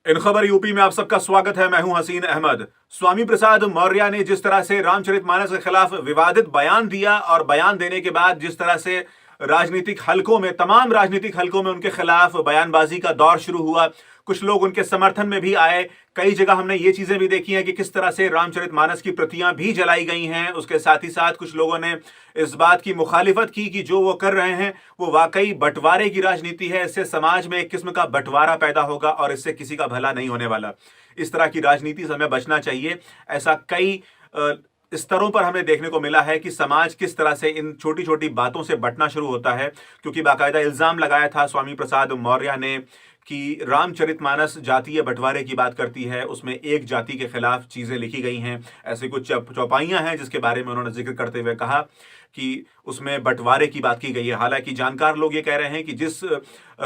इन खबर यूपी में आप सबका स्वागत है। मैं हूं हसीन अहमद। स्वामी प्रसाद मौर्य ने जिस तरह से रामचरितमानस के खिलाफ विवादित बयान दिया और बयान देने के बाद जिस तरह से राजनीतिक हलकों में, तमाम राजनीतिक हलकों में उनके खिलाफ बयानबाजी का दौर शुरू हुआ, कुछ लोग उनके समर्थन में भी आए। कई जगह हमने ये चीजें भी देखी हैं कि किस तरह से रामचरितमानस की प्रतियां भी जलाई गई हैं। उसके साथ ही साथ कुछ लोगों ने इस बात की मुखालिफत की कि जो वो कर रहे हैं वो वाकई बंटवारे की राजनीति है। इससे समाज में एक किस्म का बंटवारा पैदा होगा और इससे किसी का भला नहीं होने वाला। इस तरह की राजनीति से हमें बचना चाहिए। ऐसा कई स्तरों पर हमें देखने को मिला है कि समाज किस तरह से इन छोटी छोटी बातों से बंटना शुरू होता है, क्योंकि बाकायदा इल्जाम लगाया था स्वामी प्रसाद मौर्य ने कि रामचरितमानस जातीय बंटवारे की बात करती है, उसमें एक जाति के खिलाफ चीजें लिखी गई हैं। ऐसे कुछ चौपाइयां हैं जिसके बारे में उन्होंने जिक्र करते हुए कहा कि उसमें बंटवारे की बात की गई है। हालांकि जानकार लोग ये कह रहे हैं कि जिस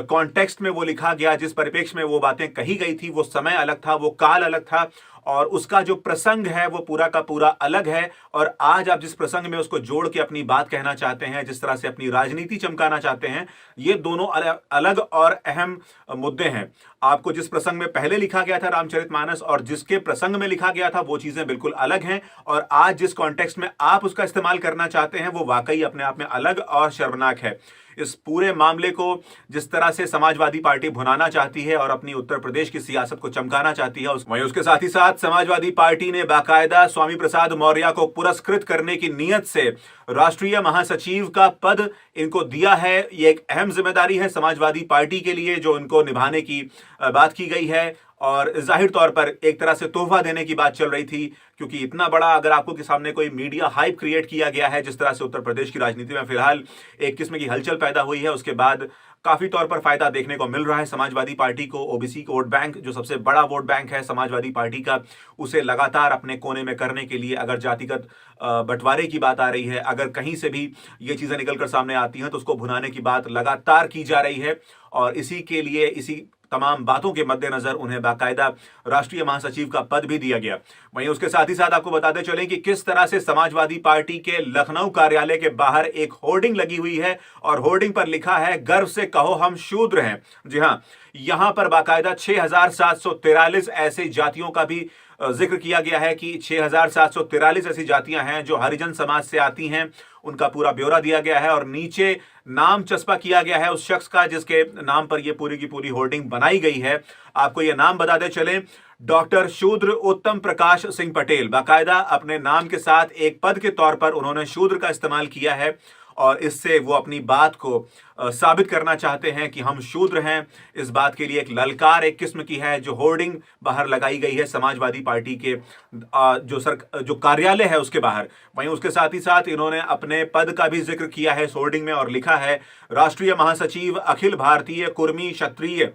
कॉन्टेक्स्ट में वो लिखा गया, जिस परिप्रेक्ष्य में वो बातें कही गई थी, वो समय अलग था, वो काल अलग था और उसका जो प्रसंग है वो पूरा का पूरा अलग है। और आज आप जिस प्रसंग में उसको जोड़ के अपनी बात कहना चाहते हैं, जिस तरह से अपनी राजनीति चमकाना चाहते हैं, ये दोनों अलग और अहम मुद्दे हैं। आपको जिस प्रसंग में पहले लिखा गया था रामचरितमानस और जिसके प्रसंग में लिखा गया था, वो चीजें बिल्कुल अलग हैं। और आज जिस कॉन्टेक्स्ट में आप उसका इस्तेमाल करना चाहते हैं वो वाकई अपने आप में अलग और शर्मनाक है। इस पूरे मामले को जिस तरह से समाजवादी पार्टी भुनाना चाहती है और अपनी उत्तर प्रदेश की सियासत को चमकाना चाहती है, वहीं उसके साथ ही साथ समाजवादी पार्टी ने बाकायदा स्वामी प्रसाद मौर्य को पुरस्कृत करने की नीयत से राष्ट्रीय महासचिव का पद इनको दिया है। यह एक अहम जिम्मेदारी है समाजवादी पार्टी के लिए जो इनको निभाने की बात की गई है और जाहिर तौर पर एक तरह से तोहफा देने की बात चल रही थी, क्योंकि इतना बड़ा अगर आपको के सामने कोई मीडिया हाइप क्रिएट किया गया है, जिस तरह से उत्तर प्रदेश की राजनीति में फिलहाल एक किस्म की हलचल पैदा हुई है, उसके बाद काफी तौर पर फायदा देखने को मिल रहा है समाजवादी पार्टी को। ओबीसी वोट बैंक जो सबसे बड़ा वोट बैंक है समाजवादी पार्टी का, उसे लगातार अपने कोने में करने के लिए अगर जातिगत बंटवारे की बात आ रही है, अगर कहीं से भी ये चीजें निकलकर सामने आती हैं तो उसको भुनाने की बात लगातार की जा रही है। और इसी के लिए, इसी तमाम बातों के मद्देनजर उन्हें बाकायदा राष्ट्रीय महासचिव का पद भी दिया गया। वहीं उसके साथ ही साथ आपको बताते चलें कि किस तरह से समाजवादी पार्टी के लखनऊ कार्यालय के बाहर एक होर्डिंग लगी हुई है और होर्डिंग पर लिखा है, गर्व से कहो हम शूद्र हैं। जी हां, यहां पर बाकायदा 6743 ऐसे जातियों का भी जिक्र किया गया है कि 6743 ऐसी जातियां हैं जो हरिजन समाज से आती हैं। उनका पूरा ब्यौरा दिया गया है और नीचे नाम चस्पा किया गया है उस शख्स का जिसके नाम पर यह पूरी की पूरी होर्डिंग बनाई गई है। आपको यह नाम बताते चलें, डॉक्टर शूद्र उत्तम प्रकाश सिंह पटेल। बाकायदा अपने नाम के साथ एक पद के तौर पर उन्होंने शूद्र का इस्तेमाल किया है और इससे वो अपनी बात को साबित करना चाहते हैं कि हम शूद्र हैं। इस बात के लिए एक ललकार एक किस्म की है जो होर्डिंग बाहर लगाई गई है समाजवादी पार्टी के जो कार्यालय है उसके बाहर। वहीं उसके साथ ही साथ इन्होंने अपने पद का भी जिक्र किया है इस होर्डिंग में और लिखा है, राष्ट्रीय महासचिव अखिल भारतीय कुर्मी क्षत्रिय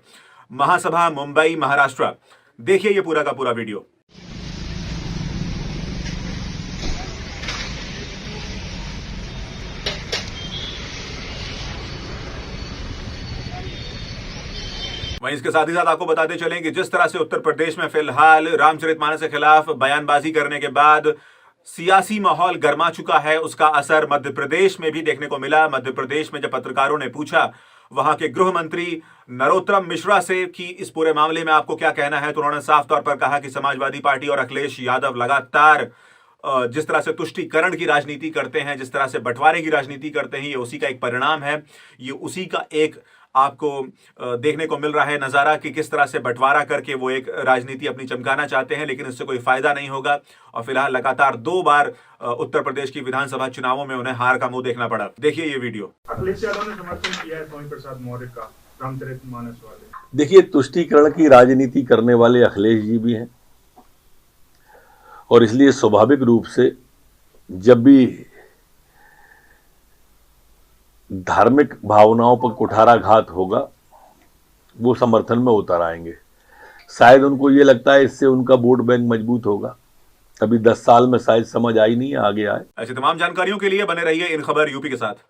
महासभा मुंबई महाराष्ट्र। देखिए ये पूरा का पूरा वीडियो। वहीं इसके साथ ही साथ आपको बताते चलें कि जिस तरह से उत्तर प्रदेश में फिलहाल रामचरितमानस के खिलाफ बयानबाजी करने के बाद सियासी माहौल गर्मा चुका है, उसका असर मध्य प्रदेश में भी देखने को मिला। मध्य प्रदेश में जब पत्रकारों ने पूछा वहां के गृह मंत्री नरोत्तम मिश्रा से कि इस पूरे मामले में आपको क्या कहना है, तो उन्होंने साफ तौर पर कहा कि समाजवादी पार्टी और अखिलेश यादव लगातार जिस तरह से तुष्टीकरण की राजनीति करते हैं, जिस तरह से बंटवारे की राजनीति करते हैं, ये उसी का एक परिणाम है। ये उसी का एक आपको देखने को मिल रहा है नजारा कि किस तरह से बंटवारा करके वो एक राजनीति अपनी चमकाना चाहते हैं, लेकिन इससे कोई फायदा नहीं होगा। और फिलहाल लगातार 2 बार उत्तर प्रदेश की विधानसभा चुनावों में उन्हें हार का मुंह देखना पड़ा। देखिए ये वीडियो। अखिलेश यादव ने समर्थन किया है स्वामी प्रसाद मौर्य का रामचरितमानस वाले। देखिए, तुष्टीकरण की राजनीति करने वाले अखिलेश जी भी हैं और इसलिए स्वाभाविक रूप से जब भी धार्मिक भावनाओं पर कुठाराघात होगा वो समर्थन में उतर आएंगे। शायद उनको ये लगता है इससे उनका वोट बैंक मजबूत होगा। अभी 10 साल में शायद समझ आई नहीं है, आगे आए। ऐसी तमाम जानकारियों के लिए बने रहिए इन खबर यूपी के साथ।